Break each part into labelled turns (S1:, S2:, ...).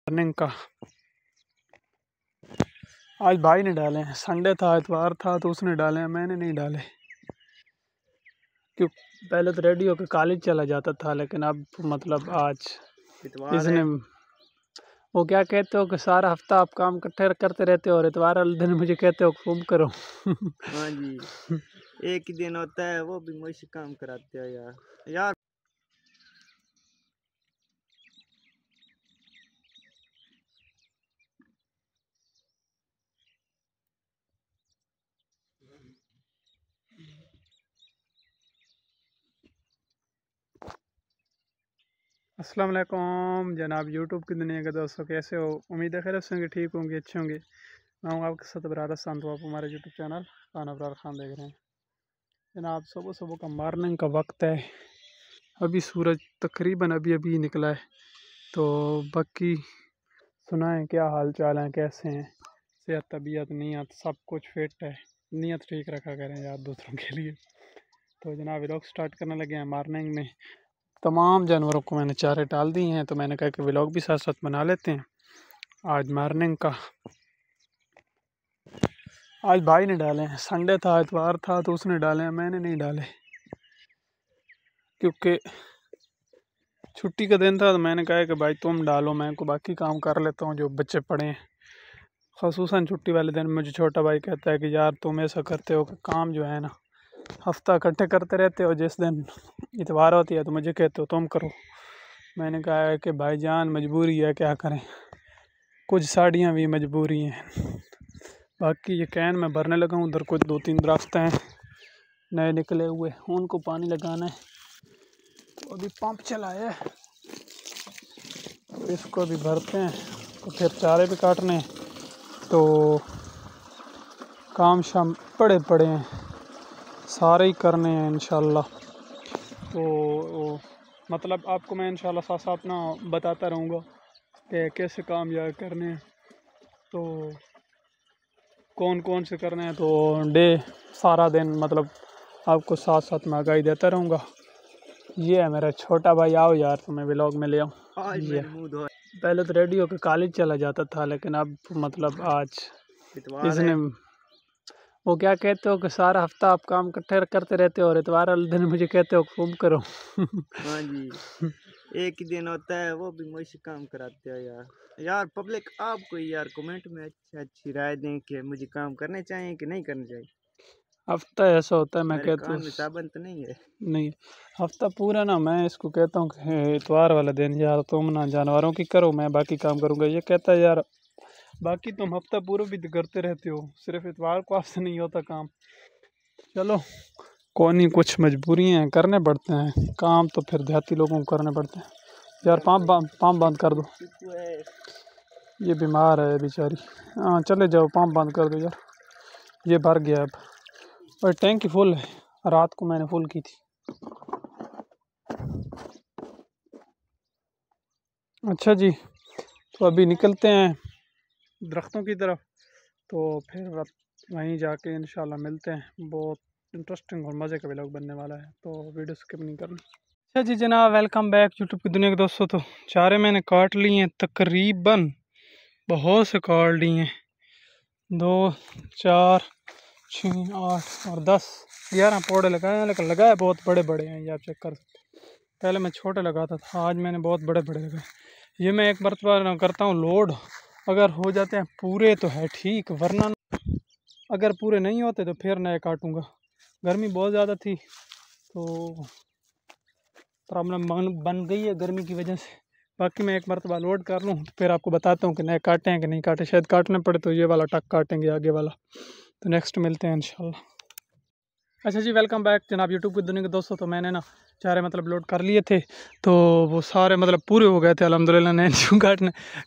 S1: Morning का आज भाई ने डाले हैं। संडे था, इतवार था तो उसने डाले हैं, मैंने नहीं डाले। क्यों? पहले तो रेडी होकर कॉलेज चला जाता था, लेकिन अब मतलब आज
S2: इतवार
S1: इसने
S2: है।
S1: वो क्या कहते हो कि सारा हफ्ता आप काम इकट्ठे करते रहते हो और इतवार वाले दिन मुझे कहते हो तुम करो।
S2: हाँ जी, एक ही दिन होता है, वो भी मुझसे काम कराते हो यार।
S1: अस्सलाम वालेकुम जनाब यूट्यूब की दुनिया के दोस्तों, कैसे हो? उम्मीद है खैरियत से होंगे, ठीक होंगे, अच्छे होंगे। मैं हूँ आपके साथ अबरार हसन, तो आप हमारे यूट्यूब चैनल खान अबरार खान देख रहे हैं। जनाब सुबह सुबह का मॉर्निंग का वक्त है। अभी सूरज तकरीबन अभी अभी निकला है। तो बाकी सुनाएं, क्या हाल चाल है, कैसे हैं? सेहत, तबीयत, नीयत सब कुछ फिट है? नीयत ठीक रखा करें यार दूसरों के लिए। तो जनाब व्लॉग स्टार्ट करने लगे हैं। मॉर्निंग में तमाम जानवरों को मैंने चारे डाल दिए हैं, तो मैंने कहा कि व्लॉग भी साथ साथ बना लेते हैं। आज मॉर्निंग का आज भाई ने डाले हैं। संडे था, इतवार था तो उसने डाले हैं, मैंने नहीं डाले। क्योंकि छुट्टी का दिन था तो मैंने कहा कि भाई तुम डालो, मैं को बाकी काम कर लेता हूँ जो बच्चे पड़े हैं। ख़ुसूसन छुट्टी वाले दिन मुझे छोटा भाई कहता है कि यार तुम ऐसा करते हो कि काम जो है ना हफ्ता इकट्ठे करते रहते हो, जिस दिन इतवार होती है तो मुझे कहते हो तुम करो। मैंने कहा है कि भाईजान मजबूरी है, क्या करें, कुछ साड़ियाँ भी मजबूरी हैं। बाकी ये कैन में भरने लगा हूँ। उधर कुछ 2-3 दरख्त हैं नए निकले हुए, उनको पानी लगाना है। तो अभी पंप चलाया है, तो इसको अभी भरते हैं, तो फिर चारे भी काटने हैं। तो काम शाम पड़े पड़े हैं, सारे ही करने हैं इंशाल्लाह। तो मतलब आपको मैं इंशाल्लाह साथ साथ ना बताता रहूँगा कि कैसे काम या करने हैं, तो कौन कौन से करने हैं। तो डे सारा दिन मतलब आपको साथ साथ मैं आगाही देता रहूँगा। ये है मेरा छोटा भाई, आओ यार तुम्हें व्लॉग में ले आऊँ।
S2: आज
S1: ये
S2: मैंने मुंह धोया।
S1: पहले तो रेडी होकर कॉलेज चला जाता था, लेकिन अब मतलब आज
S2: इतवार
S1: इसने
S2: है।
S1: वो क्या कहते हो कि सारा हफ्ता आप काम इकट्ठे करते रहते हो और इतवार वाले दिन मुझे कहते हो तुम करो।
S2: हाँ जी, एक ही दिन होता है, वो भी मुझसे काम कराते हो यार। पब्लिक आपको यार कमेंट में अच्छी राय दें कि मुझे काम करने चाहिए कि नहीं करने चाहिए।
S1: हफ्ता ऐसा होता है, मैं
S2: मेरे
S1: कहता हूँ
S2: कान में साबन तो नहीं है।
S1: नहीं, हफ्ता पूरा ना मैं इसको कहता हूँ कि इतवार वाला दिन यार तुम ना जानवरों की करो, मैं बाकी काम करूँगा। ये कहता है यार बाकी तुम हफ्ता पूरा भी तो करते रहते हो, सिर्फ इतवार को आपसे नहीं होता काम। चलो कौन ही, कुछ मजबूरी हैं, करने पड़ते हैं काम, तो फिर देहाती लोगों को करने पड़ते हैं। यार पंप बंद कर दो,
S2: चिकू है।
S1: ये बीमार है बेचारी। हाँ चले जाओ, पंप बंद कर दो यार, ये भर गया अब। और टैंकी फुल है, रात को मैंने फुल की थी। अच्छा जी, तो अभी निकलते हैं दरख्तों की तरफ, तो फिर अब वहीं जाके इंशाल्लाह मिलते हैं। बहुत इंटरेस्टिंग और मज़े का व्लॉग बनने वाला है, तो वीडियो स्किप नहीं करनी। अच्छा जी जनाब, वेलकम बैक यूट्यूब की दुनिया के दोस्तों। तो चारे मैंने काट लिए हैं, तकरीबन बहुत से काट लिए हैं। 2, 4, 6, 8 और 10, 11 पौधे लगाए हैं, लेकिन लगाए बहुत बड़े बड़े हैं, ये आप चेक कर सकते हैं। पहले मैं छोटे लगाता था, आज मैंने बहुत बड़े बड़े लगाए। ये मैं एक मरतबा करता हूँ लोड, अगर हो जाते हैं पूरे तो है ठीक, वरना अगर पूरे नहीं होते तो फिर नए काटूँगा। गर्मी बहुत ज़्यादा थी तो प्रॉब्लम बन गई है गर्मी की वजह से। बाकी मैं एक मरतबा लोड कर लूँ तो फिर आपको बताता हूँ कि नए काटे हैं कि नहीं काटे। शायद काटने पड़े तो ये वाला टक काटेंगे, आगे वाला। तो नेक्स्ट मिलते हैं इंशाल्लाह। अच्छा जी, वेलकम बैक जनाब यूट्यूब की दुनिया के दोस्तों। तो मैंने ना चारे मतलब लोड कर लिए थे, तो वो सारे मतलब पूरे हो गए थे अल्हम्दुलिल्लाह। नए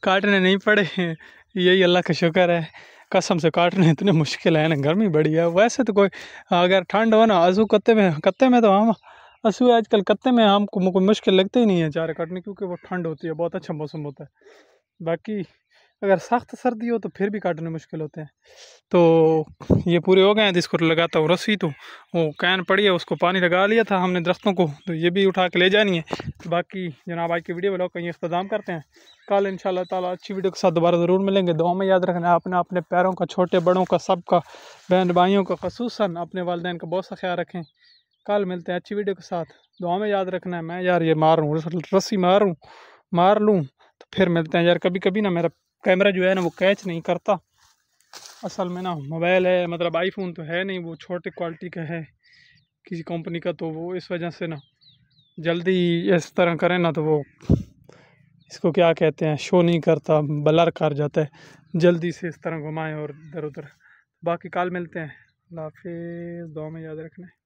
S1: काटने नहीं पड़े, यही अल्लाह का शुक्र है। कसम से काटने इतने मुश्किल है ना, गर्मी बड़ी है। वैसे तो कोई अगर ठंड हो ना, आंसू कत्ते में तो हम असू आजकल कत्ते में हमको कोई मुश्किल लगते ही नहीं है चारे काटने, क्योंकि वो ठंड होती है, बहुत अच्छा मौसम होता है। बाकी अगर सख्त सर्दी हो तो फिर भी काटने मुश्किल होते हैं। तो ये पूरे हो गए हैं, जिसको लगाता हूँ रस्सी। तो वो कैन पड़ी है, उसको पानी लगा लिया था हमने दरख्तों को, तो ये भी उठा के ले जानी है। तो बाकी जनाब आज की वीडियो ब्लॉग का ये इख्तिताम करते हैं। कल इंशाल्लाह ताला अच्छी वीडियो के साथ दोबारा ज़रूर मिलेंगे। दुआ में याद रखना है अपने अपने पैरों का, छोटे बड़ों का, सबका, बहन भाइयों का, खसूसन अपने वालिदैन का बहुत सा ख्याल रखें। कल मिलते हैं अच्छी वीडियो के साथ। दुआ में याद रखना है। मैं यार ये रस्सी मार लूँ तो फिर मिलते हैं यार। कभी कभी ना मेरा कैमरा जो है ना वो कैच नहीं करता। असल में ना मोबाइल है, मतलब आईफोन तो है नहीं, वो छोटे क्वालिटी का है किसी कंपनी का, तो वो इस वजह से ना जल्दी इस तरह करें ना तो वो इसको क्या कहते हैं, शो नहीं करता, ब्लर कर जाता है जल्दी से इस तरह घुमाएं और इधर उधर। बाकी कल मिलते हैं। अल्लाह हाफिज़, दुआ में याद रखना है।